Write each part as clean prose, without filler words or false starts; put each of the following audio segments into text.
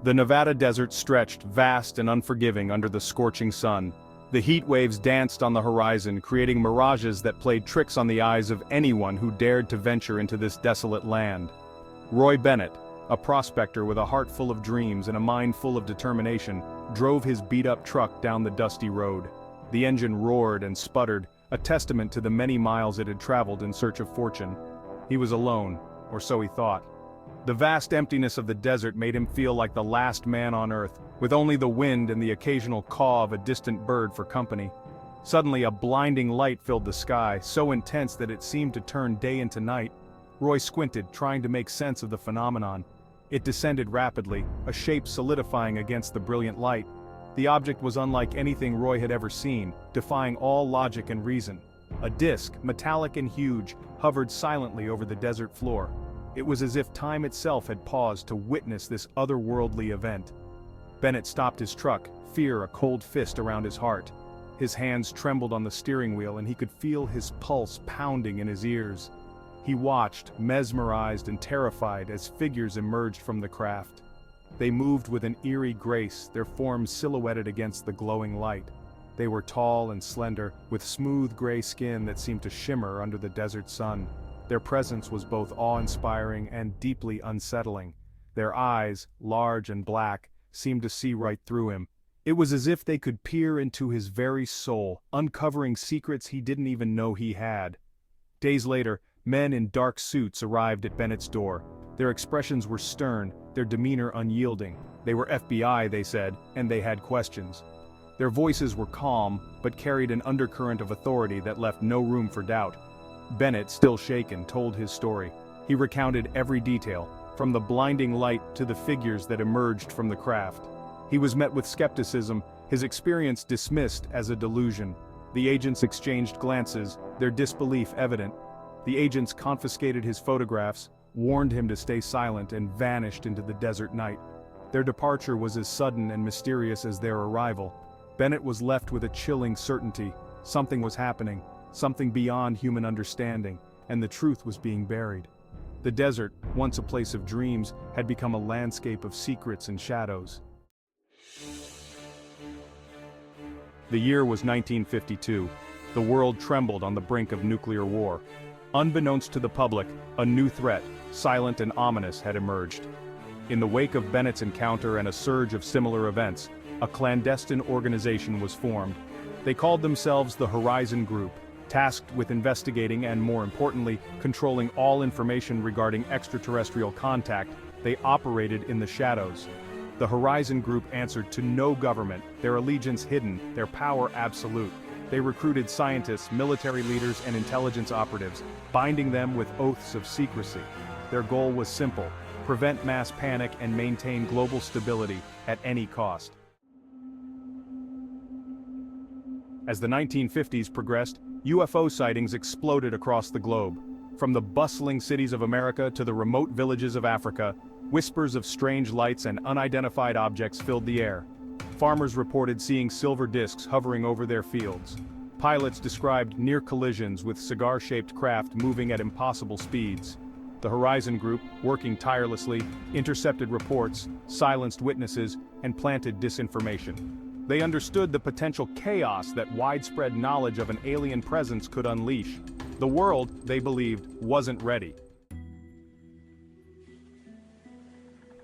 The Nevada desert stretched vast and unforgiving under the scorching sun. The heat waves danced on the horizon, creating mirages that played tricks on the eyes of anyone who dared to venture into this desolate land. Roy Bennett, a prospector with a heart full of dreams and a mind full of determination, drove his beat-up truck down the dusty road. The engine roared and sputtered, a testament to the many miles it had traveled in search of fortune. He was alone, or so he thought. The vast emptiness of the desert made him feel like the last man on earth, with only the wind and the occasional caw of a distant bird for company. Suddenly a blinding light filled the sky, so intense that it seemed to turn day into night. Roy squinted, trying to make sense of the phenomenon. It descended rapidly, a shape solidifying against the brilliant light. The object was unlike anything Roy had ever seen, defying all logic and reason. A disk, metallic and huge, hovered silently over the desert floor. It was as if time itself had paused to witness this otherworldly event. Bennett stopped his truck, fear a cold fist around his heart. His hands trembled on the steering wheel and he could feel his pulse pounding in his ears. He watched, mesmerized and terrified, as figures emerged from the craft. They moved with an eerie grace, their forms silhouetted against the glowing light. They were tall and slender, with smooth gray skin that seemed to shimmer under the desert sun. Their presence was both awe-inspiring and deeply unsettling. Their eyes, large and black, seemed to see right through him. It was as if they could peer into his very soul, uncovering secrets he didn't even know he had. Days later, men in dark suits arrived at Bennett's door. Their expressions were stern, their demeanor unyielding. They were FBI, they said, and they had questions. Their voices were calm, but carried an undercurrent of authority that left no room for doubt. Bennett, still shaken, told his story. He recounted every detail, from the blinding light to the figures that emerged from the craft. He was met with skepticism, his experience dismissed as a delusion. The agents exchanged glances, their disbelief evident. The agents confiscated his photographs, warned him to stay silent, and vanished into the desert night. Their departure was as sudden and mysterious as their arrival. Bennett was left with a chilling certainty. Something was happening, something beyond human understanding, and the truth was being buried. The desert, once a place of dreams, had become a landscape of secrets and shadows. The year was 1952. The world trembled on the brink of nuclear war. Unbeknownst to the public, a new threat, silent and ominous, had emerged. In the wake of Bennett's encounter and a surge of similar events, a clandestine organization was formed. They called themselves the Horizon Group, tasked with investigating and, more importantly, controlling all information regarding extraterrestrial contact. They operated in the shadows. The Horizon Group answered to no government, their allegiance hidden, their power absolute. They recruited scientists, military leaders, and intelligence operatives, binding them with oaths of secrecy. Their goal was simple: prevent mass panic and maintain global stability at any cost. As the 1950s progressed, UFO sightings exploded across the globe. From the bustling cities of America to the remote villages of Africa, whispers of strange lights and unidentified objects filled the air. Farmers reported seeing silver discs hovering over their fields. Pilots described near collisions with cigar-shaped craft moving at impossible speeds. The Horizon Group, working tirelessly, intercepted reports, silenced witnesses, and planted disinformation. They understood the potential chaos that widespread knowledge of an alien presence could unleash. The world, they believed, wasn't ready.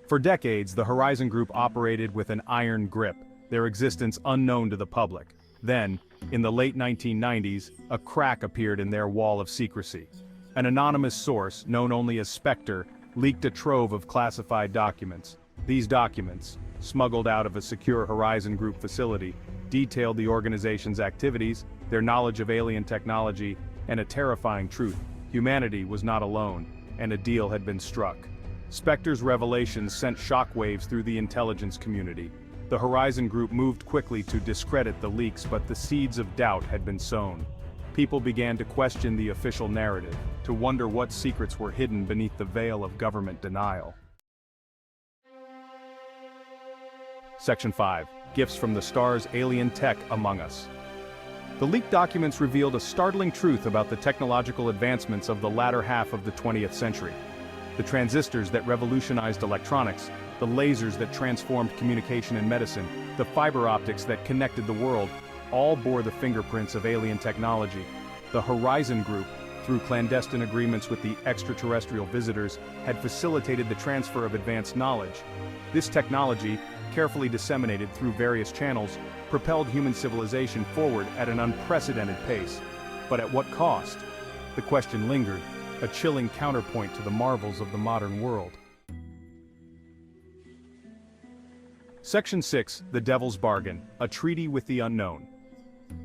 For decades, the Horizon Group operated with an iron grip, their existence unknown to the public. Then, in the late 1990s, a crack appeared in their wall of secrecy. An anonymous source, known only as Spectre, leaked a trove of classified documents. These documents, smuggled out of a secure Horizon Group facility, detailed the organization's activities, their knowledge of alien technology, and a terrifying truth: humanity was not alone, and a deal had been struck. Spectre's revelations sent shockwaves through the intelligence community. The Horizon Group moved quickly to discredit the leaks, but the seeds of doubt had been sown. People began to question the official narrative, to wonder what secrets were hidden beneath the veil of government denial. Section 5. Gifts from the Stars: Alien Tech Among Us. The leaked documents revealed a startling truth about the technological advancements of the latter half of the 20th century. The transistors that revolutionized electronics, the lasers that transformed communication and medicine, the fiber optics that connected the world, all bore the fingerprints of alien technology. The Horizon Group, through clandestine agreements with the extraterrestrial visitors, had facilitated the transfer of advanced knowledge. This technology, carefully disseminated through various channels, propelled human civilization forward at an unprecedented pace. But at what cost? The question lingered, a chilling counterpoint to the marvels of the modern world. Section 6, The Devil's Bargain, a treaty with the unknown.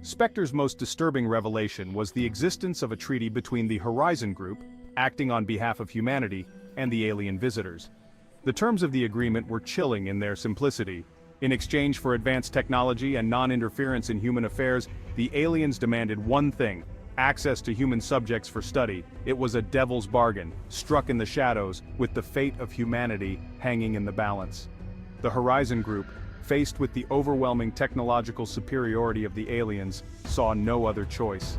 Spectre's most disturbing revelation was the existence of a treaty between the Horizon Group, acting on behalf of humanity, and the alien visitors. The terms of the agreement were chilling in their simplicity. In exchange for advanced technology and non-interference in human affairs, the aliens demanded one thing: access to human subjects for study. It was a devil's bargain, struck in the shadows, with the fate of humanity hanging in the balance. The Horizon Group, faced with the overwhelming technological superiority of the aliens, saw no other choice.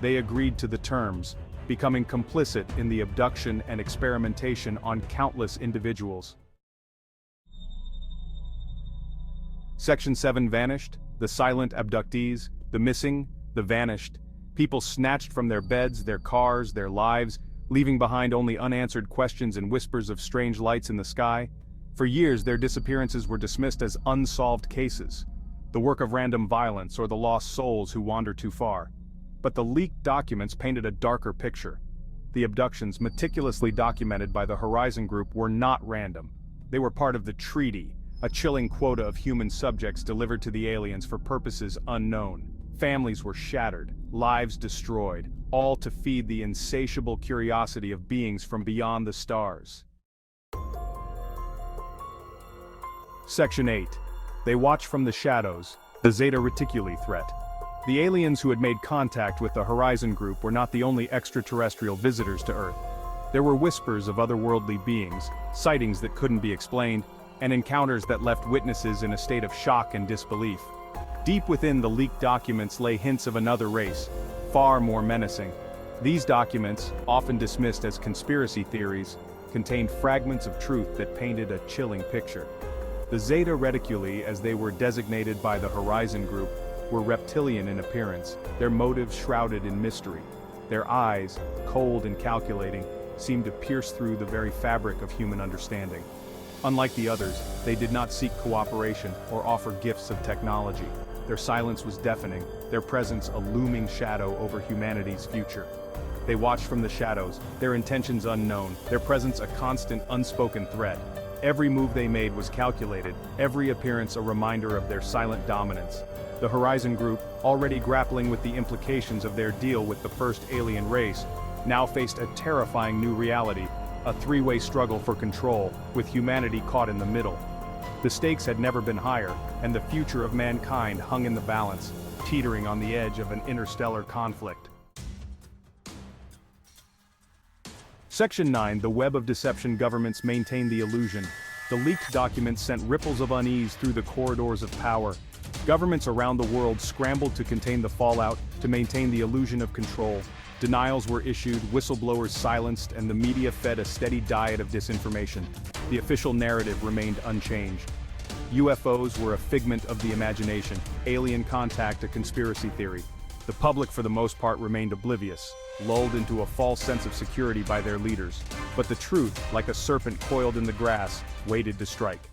They agreed to the terms, becoming complicit in the abduction and experimentation on countless individuals. Section 7 Vanished, the silent abductees, the missing, the vanished. People snatched from their beds, their cars, their lives, leaving behind only unanswered questions and whispers of strange lights in the sky. For years, their disappearances were dismissed as unsolved cases, the work of random violence or the lost souls who wander too far. But the leaked documents painted a darker picture. The abductions, meticulously documented by the Horizon Group, were not random. They were part of the treaty, a chilling quota of human subjects delivered to the aliens for purposes unknown. Families were shattered, lives destroyed, all to feed the insatiable curiosity of beings from beyond the stars. Section 8. They watch from the shadows, the Zeta Reticuli threat. The aliens who had made contact with the Horizon Group were not the only extraterrestrial visitors to Earth. There were whispers of otherworldly beings, sightings that couldn't be explained, and encounters that left witnesses in a state of shock and disbelief. Deep within the leaked documents lay hints of another race, far more menacing. These documents, often dismissed as conspiracy theories, contained fragments of truth that painted a chilling picture. The Zeta Reticuli, as they were designated by the Horizon Group, were reptilian in appearance, their motives shrouded in mystery. Their eyes, cold and calculating, seemed to pierce through the very fabric of human understanding. Unlike the others, they did not seek cooperation or offer gifts of technology. Their silence was deafening, their presence a looming shadow over humanity's future. They watched from the shadows, their intentions unknown, their presence a constant, unspoken threat. Every move they made was calculated, every appearance a reminder of their silent dominance. The Horizon Group, already grappling with the implications of their deal with the first alien race, now faced a terrifying new reality, a three-way struggle for control, with humanity caught in the middle. The stakes had never been higher, and the future of mankind hung in the balance, teetering on the edge of an interstellar conflict. Section 9, The web of deception. Governments maintain the illusion. The leaked documents sent ripples of unease through the corridors of power. Governments around the world scrambled to contain the fallout, to maintain the illusion of control. Denials were issued, whistleblowers silenced, and the media fed a steady diet of disinformation. The official narrative remained unchanged. UFOs were a figment of the imagination, alien contact a conspiracy theory. The public for the most part remained oblivious, lulled into a false sense of security by their leaders. But the truth, like a serpent coiled in the grass, waited to strike.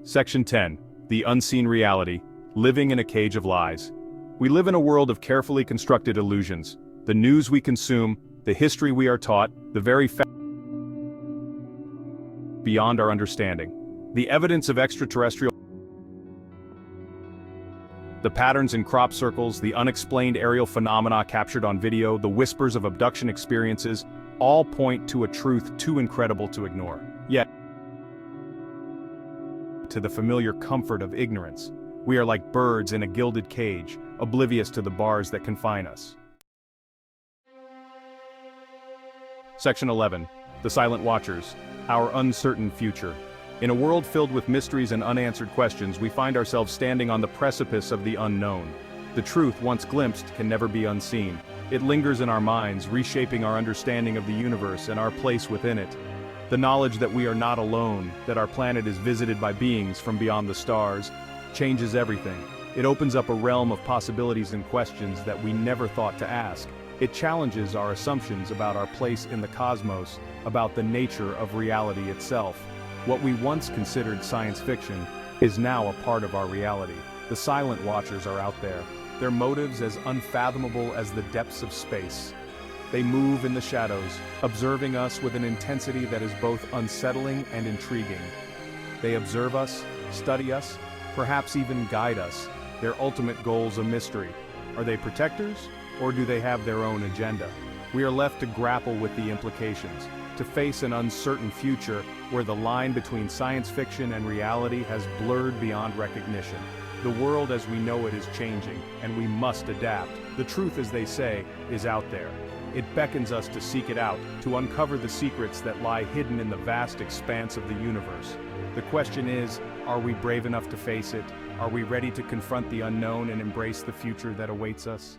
Section 10. The unseen reality, living in a cage of lies. We live in a world of carefully constructed illusions. The news we consume, the history we are taught, the very fact beyond our understanding. The evidence of extraterrestrial, the patterns in crop circles, the unexplained aerial phenomena captured on video, the whispers of abduction experiences, all point to a truth too incredible to ignore. Yet, to the familiar comfort of ignorance, we are like birds in a gilded cage, oblivious to the bars that confine us. Section 11. The Silent Watchers, Our Uncertain Future. In a world filled with mysteries and unanswered questions, we find ourselves standing on the precipice of the unknown. The truth, once glimpsed, can never be unseen. It lingers in our minds, reshaping our understanding of the universe and our place within it. The knowledge that we are not alone, that our planet is visited by beings from beyond the stars, changes everything. It opens up a realm of possibilities and questions that we never thought to ask. It challenges our assumptions about our place in the cosmos, about the nature of reality itself. What we once considered science fiction is now a part of our reality. The silent watchers are out there, their motives as unfathomable as the depths of space. They move in the shadows, observing us with an intensity that is both unsettling and intriguing. They observe us, study us, perhaps even guide us, their ultimate goals a mystery. Are they protectors, or do they have their own agenda? We are left to grapple with the implications, to face an uncertain future where the line between science fiction and reality has blurred beyond recognition. The world as we know it is changing, and we must adapt. The truth, as they say, is out there. It beckons us to seek it out, to uncover the secrets that lie hidden in the vast expanse of the universe. The question is, are we brave enough to face it? Are we ready to confront the unknown and embrace the future that awaits us?